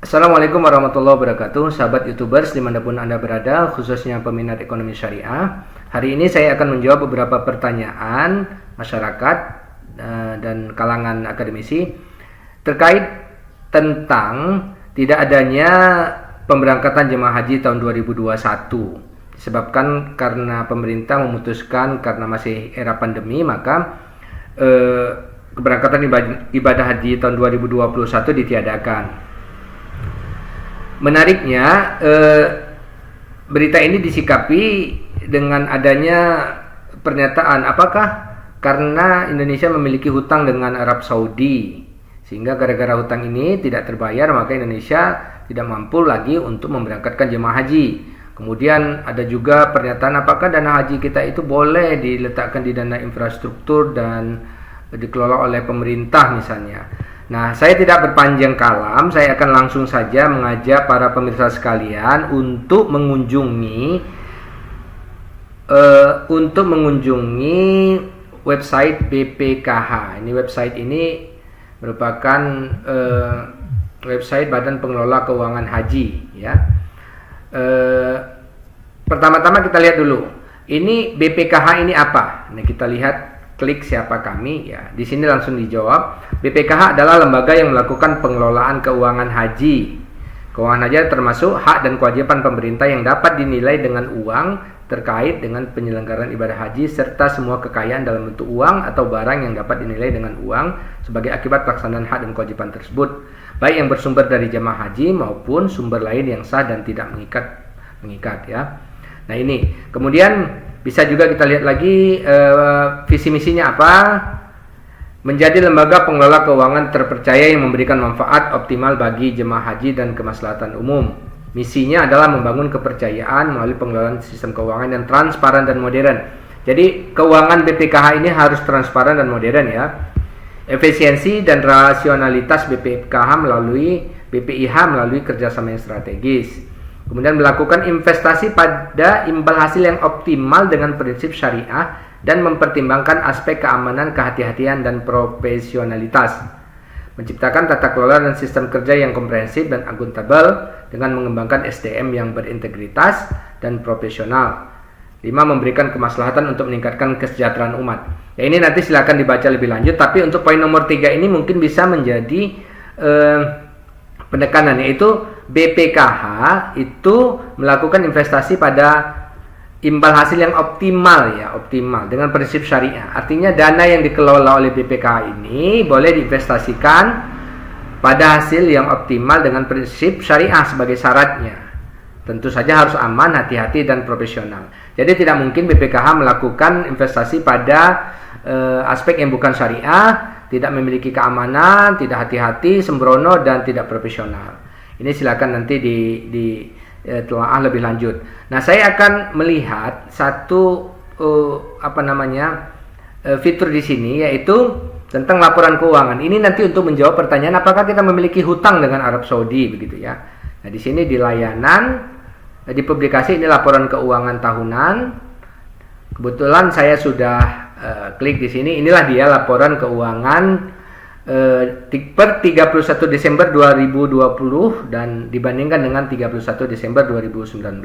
Assalamualaikum warahmatullahi wabarakatuh, sahabat YouTubers dimanapun Anda berada, khususnya peminat ekonomi syariah. Hari ini saya akan menjawab beberapa pertanyaan masyarakat dan kalangan akademisi terkait tentang tidak adanya pemberangkatan jemaah haji tahun 2021. Disebabkan karena pemerintah memutuskan karena masih era pandemi, maka keberangkatan ibadah haji tahun 2021 ditiadakan. Menariknya, berita ini disikapi dengan adanya pernyataan apakah karena Indonesia memiliki hutang dengan Arab Saudi, sehingga gara-gara hutang ini tidak terbayar maka Indonesia tidak mampu lagi untuk memberangkatkan jemaah haji. Kemudian ada juga pernyataan apakah dana haji kita itu boleh diletakkan di dana infrastruktur dan dikelola oleh pemerintah misalnya. Nah, saya tidak berpanjang kalam, saya akan langsung saja mengajak para pemirsa sekalian untuk mengunjungi website BPKH. Ini website ini merupakan website Badan Pengelola Keuangan Haji, ya. Pertama-tama kita lihat dulu. Ini BPKH ini apa? Nah, kita lihat, klik siapa kami, ya. Di sini langsung dijawab. BPKH adalah lembaga yang melakukan pengelolaan keuangan haji. Keuangan haji termasuk hak dan kewajiban pemerintah yang dapat dinilai dengan uang terkait dengan penyelenggaraan ibadah haji serta semua kekayaan dalam bentuk uang atau barang yang dapat dinilai dengan uang sebagai akibat pelaksanaan hak dan kewajiban tersebut, baik yang bersumber dari jemaah haji maupun sumber lain yang sah dan tidak mengikat, ya. Nah, ini kemudian bisa juga kita lihat lagi visi misinya apa. Menjadi lembaga pengelola keuangan terpercaya yang memberikan manfaat optimal bagi jemaah haji dan kemaslahatan umum. Misinya adalah membangun kepercayaan melalui pengelolaan sistem keuangan yang transparan dan modern. Jadi keuangan BPKH ini harus transparan dan modern, ya. Efisiensi dan rasionalitas BPKH melalui BPIH melalui kerjasama yang strategis. Kemudian melakukan investasi pada imbal hasil yang optimal dengan prinsip syariah dan mempertimbangkan aspek keamanan, kehati-hatian, dan profesionalitas. Menciptakan tata kelola dan sistem kerja yang komprehensif dan akuntabel dengan mengembangkan SDM yang berintegritas dan profesional. 5. Memberikan kemaslahatan untuk meningkatkan kesejahteraan umat. Ya, ini nanti silakan dibaca lebih lanjut, tapi untuk poin nomor 3 ini mungkin bisa menjadi penekanan, yaitu BPKH itu melakukan investasi pada imbal hasil yang optimal, ya, optimal dengan prinsip syariah. Artinya dana yang dikelola oleh BPKH ini boleh diinvestasikan pada hasil yang optimal dengan prinsip syariah sebagai syaratnya. Tentu saja harus aman, hati-hati, dan profesional. Jadi tidak mungkin BPKH melakukan investasi pada aspek yang bukan syariah, tidak memiliki keamanan, tidak hati-hati, sembrono, dan tidak profesional. Ini silakan nanti ditelaah lebih lanjut. Nah, saya akan melihat satu fitur di sini, yaitu tentang laporan keuangan. Ini nanti untuk menjawab pertanyaan apakah kita memiliki hutang dengan Arab Saudi, begitu, ya. Nah, di sini di layanan di publikasi ini laporan keuangan tahunan. Kebetulan saya sudah klik di sini. Inilah dia laporan keuangan per 31 Desember 2020 dan dibandingkan dengan 31 Desember 2019.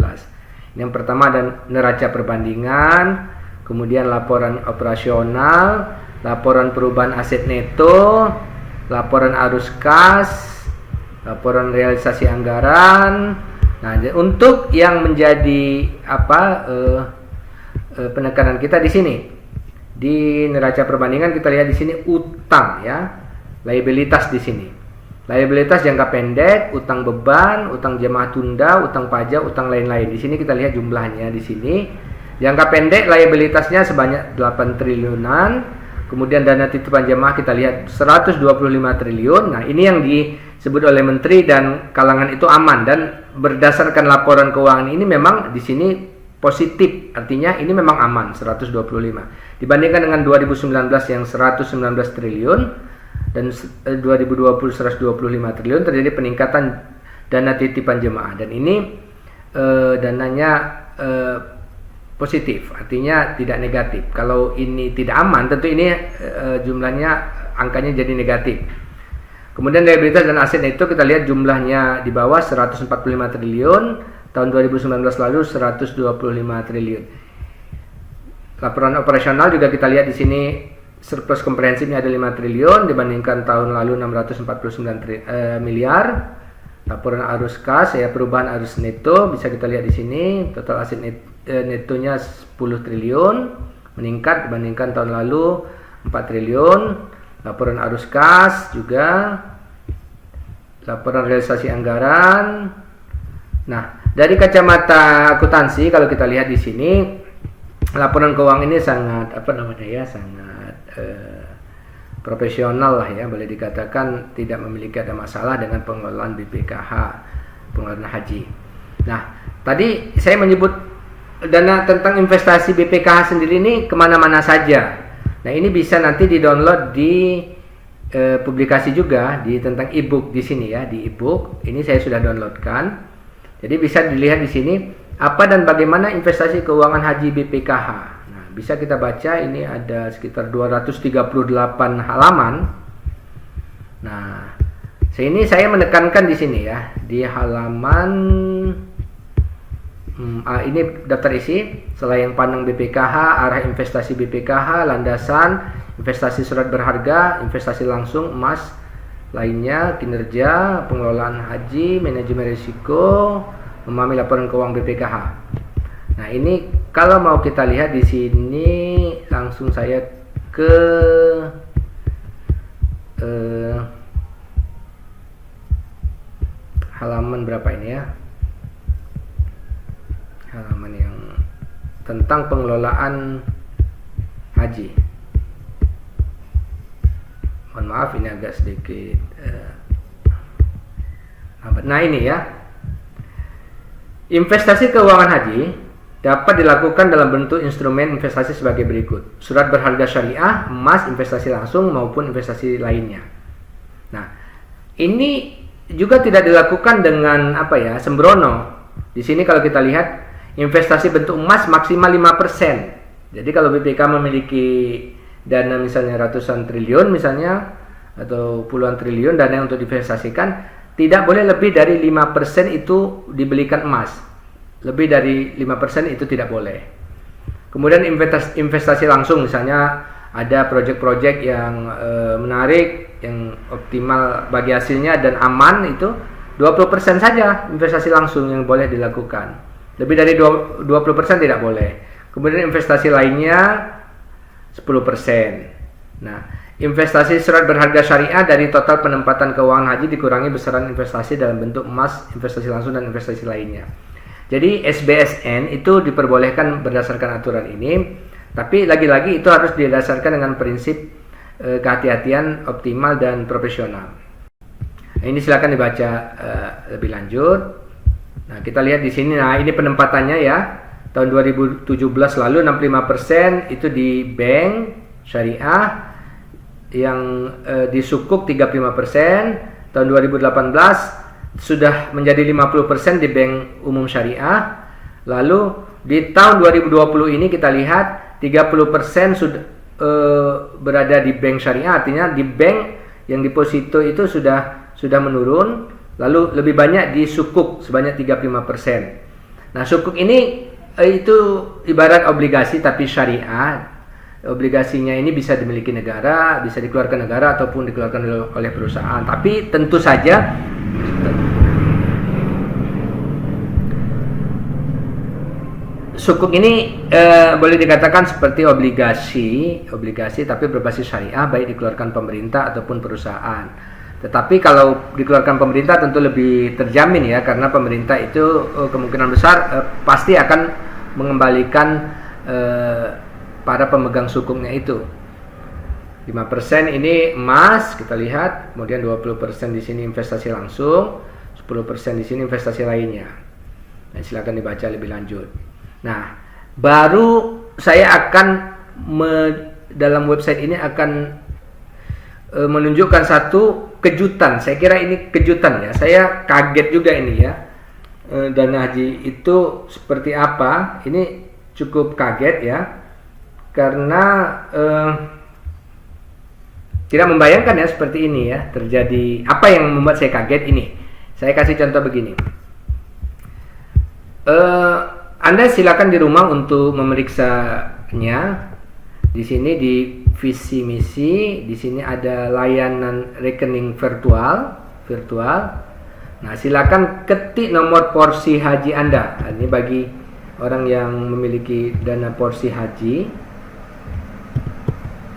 Yang pertama ada neraca perbandingan, kemudian laporan operasional, laporan perubahan aset neto, laporan arus kas, laporan realisasi anggaran. Nah, untuk yang menjadi penekanan kita di sini di neraca perbandingan, kita lihat di sini utang, ya. Liabilitas di sini. Liabilitas jangka pendek, utang beban, utang jemaah tunda, utang pajak, utang lain-lain. Di sini kita lihat jumlahnya di sini. Jangka pendek liabilitasnya sebanyak 8 triliunan. Kemudian dana titipan jemaah kita lihat 125 triliun. Nah, ini yang disebut oleh menteri dan kalangan itu aman, dan berdasarkan laporan keuangan ini memang di sini positif. Artinya ini memang aman 125. Dibandingkan dengan 2019 yang 119 triliun. Dan 2020 125 triliun, terjadi peningkatan dana titipan jemaah, dan ini dananya positif, artinya tidak negatif. Kalau ini tidak aman, tentu ini jumlahnya, angkanya jadi negatif. Kemudian liabilitas dan aset neto kita lihat jumlahnya di bawah 145 triliun, tahun 2019 lalu 125 triliun. Laporan operasional juga kita lihat di sini surplus komprehensifnya ada 5 triliun dibandingkan tahun lalu 649 miliar. Laporan arus kas ya, perubahan arus neto bisa kita lihat di sini, total aset netonya 10 triliun, meningkat dibandingkan tahun lalu 4 triliun. Laporan arus kas juga, laporan realisasi anggaran. Nah, dari kacamata akuntansi kalau kita lihat di sini, laporan keuangan ini sangat sangat profesional lah ya, boleh dikatakan tidak memiliki ada masalah dengan pengelolaan BPKH, pengelolaan haji. Nah, tadi saya menyebut dana tentang investasi BPKH sendiri ini kemana-mana saja. Nah, ini bisa nanti di-download di publikasi juga di tentang e-book di sini ya, di e-book. Ini saya sudah downloadkan. Jadi bisa dilihat di sini apa dan bagaimana investasi keuangan haji BPKH. Nah, bisa kita baca, ini ada sekitar 238 halaman. Nah, sini saya menekankan di sini ya, di halaman ini daftar isi, selain pandang BPKH, arah investasi BPKH, landasan, investasi surat berharga, investasi langsung, emas, lainnya, kinerja, pengelolaan haji, manajemen risiko, memahami laporan keuangan BPKH. Nah, ini kalau mau kita lihat di sini, langsung saya ke halaman berapa ini ya? Halaman yang tentang pengelolaan haji. Mohon maaf, ini agak sedikit lambat. Nah, ini ya, investasi keuangan haji dapat dilakukan dalam bentuk instrumen investasi sebagai berikut: surat berharga syariah, emas, investasi langsung maupun investasi lainnya. Nah, ini juga tidak dilakukan dengan sembrono. Di sini kalau kita lihat, investasi bentuk emas maksimal 5%. Jadi kalau BPK memiliki dana misalnya ratusan triliun misalnya, atau puluhan triliun dana untuk divestasikan, tidak boleh lebih dari 5% itu dibelikan emas. Lebih dari 5% itu tidak boleh. Kemudian investasi langsung, misalnya ada proyek-proyek yang menarik, yang optimal bagi hasilnya dan aman, itu 20% saja investasi langsung yang boleh dilakukan. Lebih dari 20% tidak boleh. Kemudian investasi lainnya 10%. Nah, investasi surat berharga syariah dari total penempatan keuangan haji dikurangi besaran investasi dalam bentuk emas, investasi langsung dan investasi lainnya. Jadi SBSN itu diperbolehkan berdasarkan aturan ini, tapi lagi-lagi itu harus didasarkan dengan prinsip kehati-hatian optimal dan profesional. Nah, ini silakan dibaca lebih lanjut. Nah, kita lihat di sini. Nah, ini penempatannya ya. Tahun 2017 lalu 65% itu di bank syariah, yang di sukuk 35%. Tahun 2018 sudah menjadi 50% di bank umum syariah. Lalu di tahun 2020 ini kita lihat 30% sudah berada di bank syariah, artinya di bank yang deposito itu sudah menurun. Lalu lebih banyak di sukuk sebanyak 35%. Nah, sukuk ini itu ibarat obligasi tapi syariah. Obligasinya ini bisa dimiliki negara, bisa dikeluarkan negara ataupun dikeluarkan oleh perusahaan. Tapi tentu saja sukuk ini boleh dikatakan seperti obligasi tapi berbasis syariah, baik dikeluarkan pemerintah ataupun perusahaan. Tetapi kalau dikeluarkan pemerintah tentu lebih terjamin ya, karena pemerintah itu kemungkinan besar pasti akan mengembalikan para pemegang sukuknya itu. 5% ini emas, kita lihat, kemudian 20% di sini investasi langsung, 10% di sini investasi lainnya. Nah, silakan dibaca lebih lanjut. Nah, baru saya akan dalam website ini akan menunjukkan satu kejutan. Saya kira ini kejutan ya. Saya kaget juga ini ya. Dana haji itu seperti apa? Ini cukup kaget ya. Karena Tidak membayangkan ya seperti ini ya, terjadi apa yang membuat saya kaget ini. Saya kasih contoh begini. Anda silakan di rumah untuk memeriksanya. Di sini di visi misi, di sini ada layanan rekening virtual. Nah, silakan ketik nomor porsi haji Anda. Ini bagi orang yang memiliki dana porsi haji.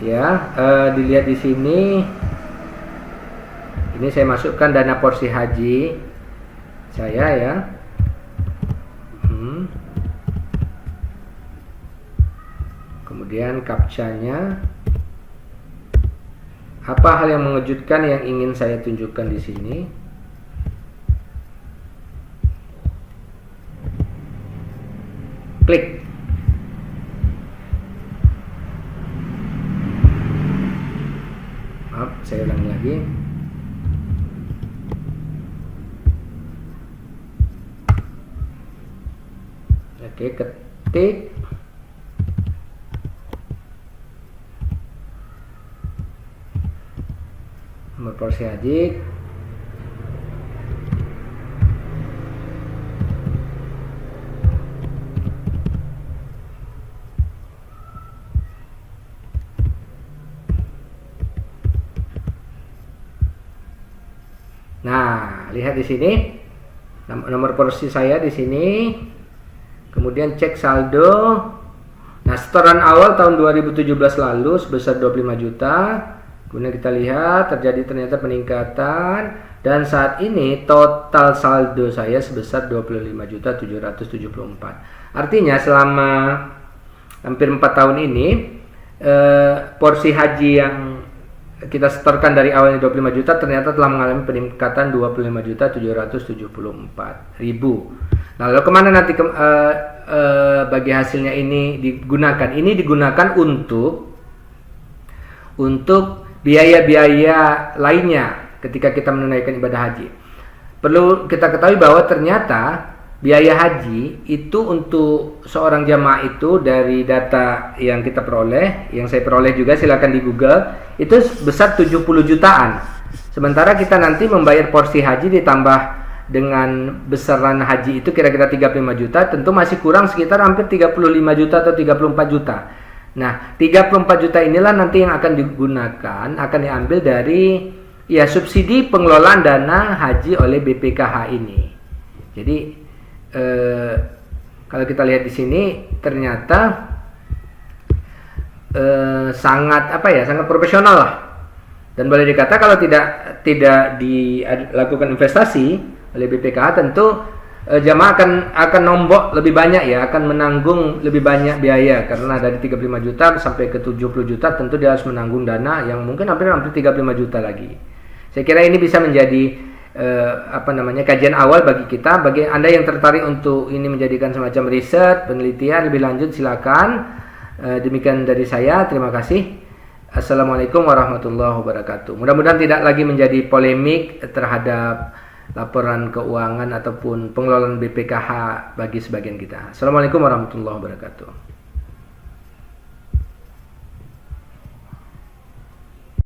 Ya, dilihat di sini. Ini saya masukkan dana porsi haji saya ya. Kemudian captcha-nya. Apa hal yang mengejutkan yang ingin saya tunjukkan di sini? Klik. Maaf, saya ulangi lagi. Oke, ketik. Nomor porsi haji. Nah, lihat di sini nomor porsi saya di sini. Kemudian cek saldo. Nah, setoran awal tahun 2017 lalu sebesar 25 juta. Kemudian kita lihat terjadi ternyata peningkatan, dan saat ini total saldo saya sebesar 25.774. Artinya selama hampir 4 tahun ini porsi haji yang kita setorkan dari awalnya 25 juta ternyata telah mengalami peningkatan 25.774.000. Nah, lalu kemana nanti bagi hasilnya ini digunakan? Ini digunakan untuk biaya-biaya lainnya ketika kita menunaikan ibadah haji. Perlu kita ketahui bahwa ternyata biaya haji itu untuk seorang jamaah itu dari data yang kita peroleh, yang saya peroleh juga, silakan di Google, itu besar 70 jutaan. Sementara kita nanti membayar porsi haji ditambah dengan besaran haji itu kira-kira 35 juta, tentu masih kurang sekitar hampir 35 juta atau 34 juta. Nah, 34 juta inilah nanti yang akan digunakan, akan diambil dari ya subsidi pengelolaan dana haji oleh BPKH ini. Jadi kalau kita lihat di sini ternyata sangat sangat profesional lah. Dan boleh dikata kalau tidak dilakukan investasi oleh BPKH, tentu jamaah akan nombok lebih banyak ya, akan menanggung lebih banyak biaya, karena dari 35 juta sampai ke 70 juta tentu dia harus menanggung dana yang mungkin hampir 35 juta lagi. Saya kira ini bisa menjadi kajian awal bagi kita. Bagi Anda yang tertarik untuk ini menjadikan semacam riset, penelitian lebih lanjut, silakan. Demikian dari saya, terima kasih. Assalamualaikum warahmatullahi wabarakatuh. Mudah-mudahan tidak lagi menjadi polemik terhadap laporan keuangan ataupun pengelolaan BPKH bagi sebagian kita. Assalamualaikum warahmatullahi wabarakatuh.